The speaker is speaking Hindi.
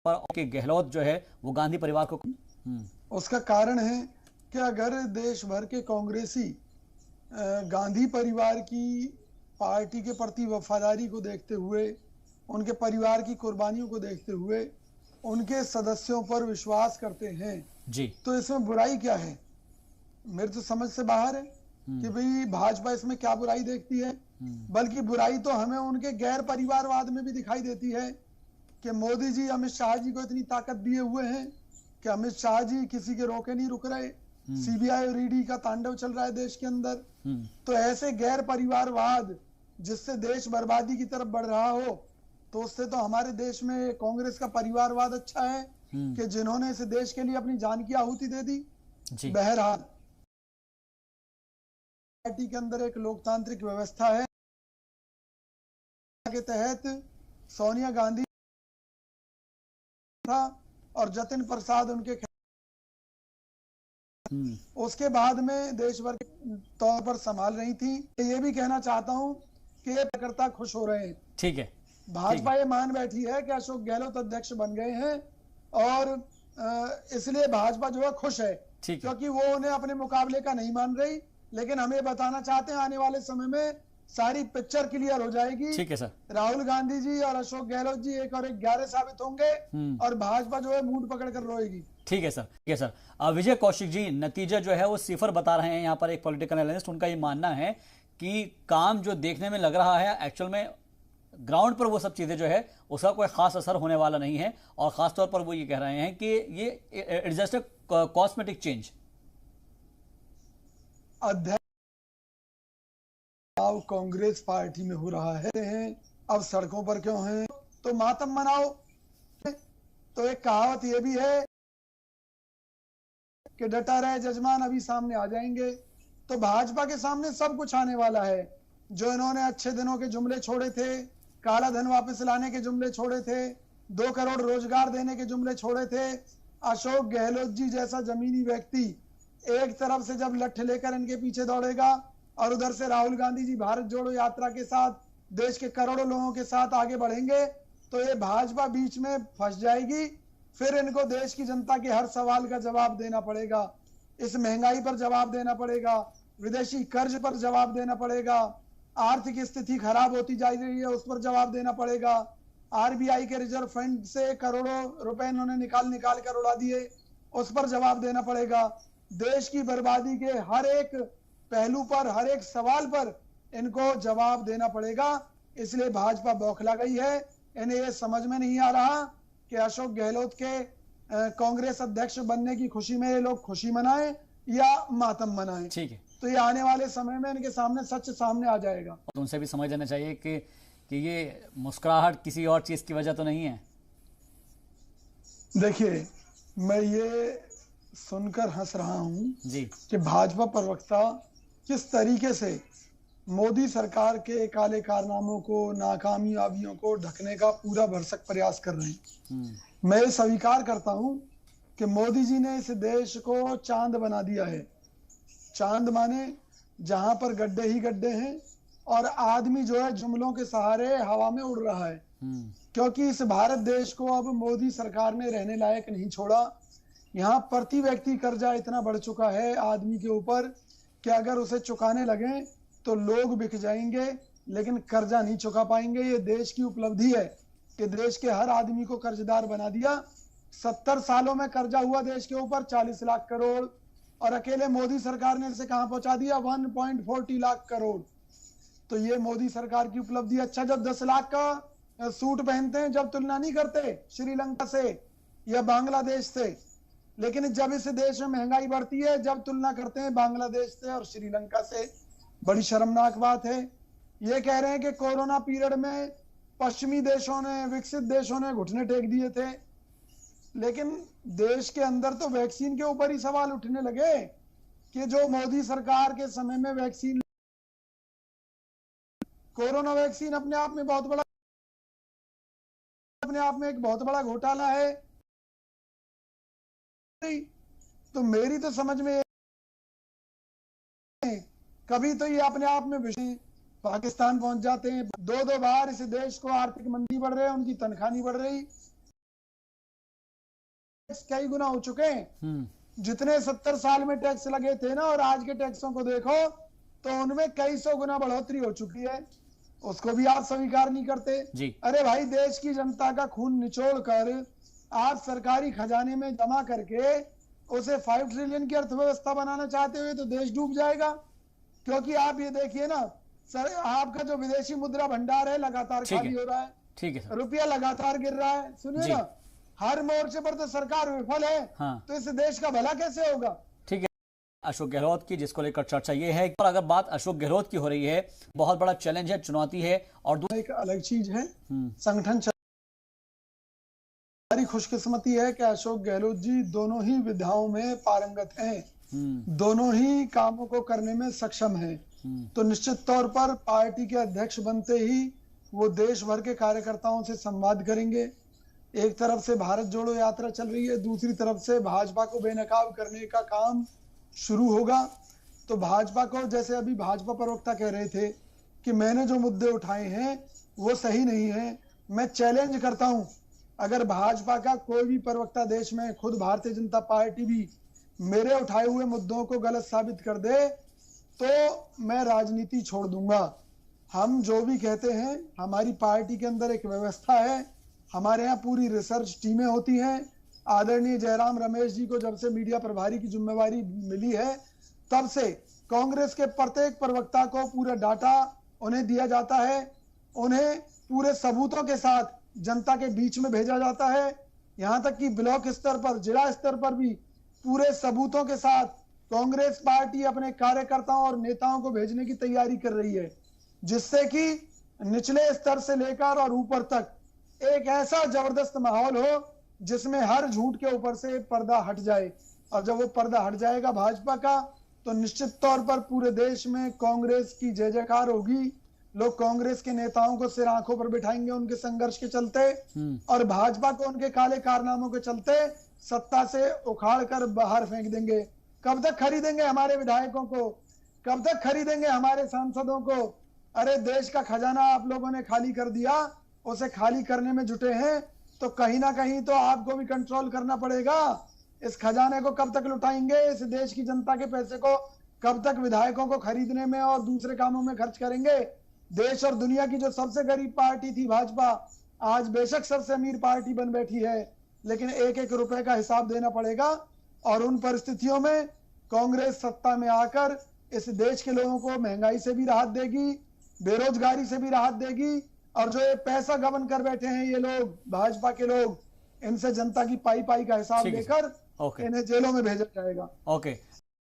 पर कि गहलोत जो है वो गांधी परिवार को उसका कारण है कि अगर देश भर के कांग्रेसी गांधी परिवार की पार्टी के प्रति वफादारी को देखते हुए, उनके परिवार की कुर्बानियों को देखते हुए उनके सदस्यों पर विश्वास करते हैं जी, तो इसमें बुराई क्या है? मेरे तो समझ से बाहर है कि भाई भाजपा इसमें क्या बुराई देखती है। बल्कि बुराई तो हमें उनके गैर परिवारवाद में भी दिखाई देती है कि मोदी जी अमित शाह जी को इतनी ताकत दिए हुए हैं कि अमित शाह जी किसी के रोके नहीं रुक रहे। सीबीआई और ईडी का तांडव चल रहा है देश के अंदर। तो ऐसे गैर परिवारवाद जिससे देश बर्बादी की तरफ बढ़ रहा हो, तो उससे तो हमारे देश में कांग्रेस का परिवारवाद अच्छा है कि जिन्होंने इस देश के लिए अपनी जान की आहुति दे दी। बहरहाल पार्टी के अंदर एक लोकतांत्रिक व्यवस्था है के तहत सोनिया गांधी था और जतिन प्रसाद उनके उसके बाद में देश भर के तौर पर संभाल रही थी। ये भी कहना चाहता हूं कि ये कार्यकर्ता खुश हो रहे हैं। ठीक है, भाजपा ये मान बैठी है कि अशोक गहलोत अध्यक्ष बन गए हैं और इसलिए भाजपा जो है खुश है, क्योंकि वो उन्हें अपने मुकाबले का नहीं मान रही। लेकिन हमें बताना चाहते हैं आने वाले समय में सारी पिक्चर क्लियर हो जाएगी। ठीक है सर। राहुल गांधी जी और अशोक गहलोत जी 1 और 1 11 साबित होंगे और भाजपा जो है मूड पकड़ कर रोएगी। ठीक है सर, ठीक है सर। विजय कौशिक जी, नतीजा जो है वो सिफर बता रहे हैं। यहाँ पर एक पॉलिटिकल एनालिस्ट, उनका ये मानना है कि काम जो देखने में लग रहा है एक्चुअल में ग्राउंड पर वो सब चीजें जो है उसका कोई खास असर होने वाला नहीं है। और खासतौर पर वो ये कह रहे हैं कि ये it's just a cosmetic change. अध्यक्ष कांग्रेस पार्टी में हो रहा है, अब सड़कों पर क्यों हैं? तो मातम मनाओ। तो एक कहावत ये भी है कि डटा रहे जजमान अभी सामने आ जाएंगे। तो भाजपा के सामने सब कुछ आने वाला है। जो इन्होंने अच्छे दिनों के जुमले छोड़े थे, काला धन वापस लाने के जुमले छोड़े थे, 2 करोड़ रोजगार देने के जुमले छोड़े थे, अशोक गहलोत जी जैसा जमीनी व्यक्ति एक तरफ से जब लठ लेकर इनके पीछे दौड़ेगा और उधर से राहुल गांधी जी भारत जोड़ो यात्रा के साथ देश के करोड़ों लोगों के साथ आगे बढ़ेंगे, तो ये भाजपा बीच में फंस जाएगी। फिर इनको देश की जनता के हर सवाल का जवाब देना पड़ेगा। इस महंगाई पर जवाब देना पड़ेगा, विदेशी कर्ज पर जवाब देना पड़ेगा, आर्थिक स्थिति खराब होती जा रही है उस पर जवाब देना पड़ेगा, आरबीआई के रिजर्व फंड से करोड़ों रुपए इन्होंने निकाल कर उड़ा दिए, उस पर जवाब देना पड़ेगा। देश की बर्बादी के हर एक पहलू पर, हर एक सवाल पर इनको जवाब देना पड़ेगा। इसलिए भाजपा बौखला गई है। इन्हें यह समझ में नहीं आ रहा कि अशोक गहलोत के कांग्रेस अध्यक्ष बनने की खुशी में ये लोग खुशी मनाएं या मातम मनाएं। ठीक है, तो ये आने वाले समय में इनके सामने सच सामने आ जाएगा। तो उनसे भी समझ लेना चाहिए कि ये मुस्कुराहट किसी और चीज की वजह तो नहीं है। देखिए, मैं ये सुनकर हंस रहा हूं जी कि भाजपा प्रवक्ता किस तरीके से मोदी सरकार के काले कारनामों को, नाकामयाबियों को ढकने का पूरा भरसक प्रयास कर रहे हैं। मैं ये स्वीकार करता हूं कि मोदी जी ने इस देश को चांद बना दिया है। चांद माने जहां पर गड्ढे ही गड्ढे हैं और आदमी जो है जुमलों के सहारे हवा में उड़ रहा है। क्योंकि इस भारत देश को अब मोदी सरकार ने रहने लायक नहीं छोड़ा। यहाँ प्रति व्यक्ति कर्जा इतना बढ़ चुका है आदमी के ऊपर कि अगर उसे चुकाने लगे तो लोग बिक जाएंगे, लेकिन कर्जा नहीं चुका पाएंगे। ये देश की उपलब्धि है कि देश के हर आदमी को कर्जदार बना दिया। 70 सालों में कर्जा हुआ देश के ऊपर 40 लाख करोड़ और अकेले मोदी सरकार ने इसे कहां पहुंचा दिया? 1.40 लाख करोड़। तो ये मोदी सरकार की उपलब्धि। अच्छा, जब 10 लाख का सूट पहनते हैं, जब तुलना नहीं करते श्रीलंका से या बांग्लादेश से, लेकिन जब इस देश में महंगाई बढ़ती है, जब तुलना करते हैं बांग्लादेश से और श्रीलंका से। बड़ी शर्मनाक बात है। ये कह रहे हैं कि कोरोना पीरियड में पश्चिमी देशों ने, विकसित देशों ने घुटने टेक दिए थे, लेकिन देश के अंदर तो वैक्सीन के ऊपर ही सवाल उठने लगे कि जो मोदी सरकार के समय में वैक्सीन, कोरोना वैक्सीन अपने आप में एक बहुत बड़ा घोटाला है। तो मेरी तो समझ में कभी तो ये अपने आप में पाकिस्तान पहुंच जाते हैं। 2-2 बार इस देश को आर्थिक मंदी बढ़ रही है, उनकी तनख्वाह नहीं बढ़ रही। टैक्स कई गुना हो चुके हैं। जितने 70 साल में टैक्स लगे थे ना, और आज के टैक्सों को देखो तो उनमें कई सौ गुना बढ़ोतरी हो चुकी है। उसको भी आप स्वीकार नहीं करते जी। अरे भाई, देश की जनता का खून निचोड़ कर आप सरकारी खजाने में जमा करके उसे 5 ट्रिलियन की अर्थव्यवस्था बनाना चाहते हुए तो देश डूब जाएगा। क्योंकि आप ये देखिए ना सर, आपका जो विदेशी मुद्रा भंडार है लगातार खाली हो रहा है। ठीक है, रुपया लगातार गिर रहा है। सुनिए ना, हर मोर्चे पर तो सरकार विफल है। हाँ। तो इस देश का भला कैसे होगा? ठीक है, अशोक गहलोत की जिसको लेकर चर्चा ये है। और अगर बात अशोक गहलोत की हो रही है, बहुत बड़ा चैलेंज है, चुनौती है। और एक अलग चीज है संगठन। हमारी खुशकिस्मती है कि अशोक गहलोत जी दोनों ही विधाओं में पारंगत हैं, दोनों ही कामों को करने में सक्षम हैं। तो निश्चित तौर पर पार्टी के अध्यक्ष बनते ही वो देश भर के कार्यकर्ताओं से संवाद करेंगे। एक तरफ से भारत जोड़ो यात्रा चल रही है, दूसरी तरफ से भाजपा को बेनकाब करने का काम शुरू होगा। तो भाजपा को, जैसे अभी भाजपा प्रवक्ता कह रहे थे कि मैंने जो मुद्दे उठाए हैं वो सही नहीं है, मैं चैलेंज करता हूं, अगर भाजपा का कोई भी प्रवक्ता देश में, खुद भारतीय जनता पार्टी भी मेरे उठाए हुए मुद्दों को गलत साबित कर दे तो मैं राजनीति छोड़ दूंगा। हम जो भी कहते हैं, हमारी पार्टी के अंदर एक व्यवस्था है, हमारे यहाँ पूरी रिसर्च टीमें होती हैं। आदरणीय जयराम रमेश जी को जब से मीडिया प्रभारी की जिम्मेवारी मिली है, तब से कांग्रेस के प्रत्येक प्रवक्ता को पूरा डाटा उन्हें दिया जाता है, उन्हें पूरे सबूतों के साथ जनता के बीच में भेजा जाता है। यहाँ तक कि ब्लॉक स्तर पर, जिला स्तर पर भी पूरे सबूतों के साथ कांग्रेस पार्टी अपने कार्यकर्ताओं और नेताओं को भेजने की तैयारी कर रही है, जिससे कि निचले स्तर से लेकर और ऊपर तक एक ऐसा जबरदस्त माहौल हो जिसमें हर झूठ के ऊपर से पर्दा हट जाए। और जब वो पर्दा हट जाएगा भाजपा का, तो निश्चित तौर पर पूरे देश में कांग्रेस की जय जयकार होगी। लोग कांग्रेस के नेताओं को सिर आंखों पर बिठाएंगे उनके संघर्ष के चलते, और भाजपा को उनके काले कारनामों के चलते सत्ता से उखाड़ कर बाहर फेंक देंगे। कब तक खरीदेंगे हमारे विधायकों को, कब तक खरीदेंगे हमारे सांसदों को? अरे देश का खजाना आप लोगों ने खाली कर दिया, उसे खाली करने में जुटे हैं, तो कहीं ना कहीं तो आपको भी कंट्रोल करना पड़ेगा। इस खजाने को कब तक लुटाएंगे? इस देश की जनता के पैसे को कब तक विधायकों को खरीदने में और दूसरे कामों में खर्च करेंगे? देश और दुनिया की जो सबसे गरीब पार्टी थी भाजपा, आज बेशक सबसे अमीर पार्टी बन बैठी है, लेकिन एक एक रुपए का हिसाब देना पड़ेगा। और उन परिस्थितियों में कांग्रेस सत्ता में आकर इस देश के लोगों को महंगाई से भी राहत देगी, बेरोजगारी से भी राहत देगी, और जो ये पैसा गबन कर बैठे हैं ये लोग, भाजपा के लोग, इनसे जनता की पाई पाई का हिसाब लेकर इन्हें जेलों में भेजा जाएगा। ओके।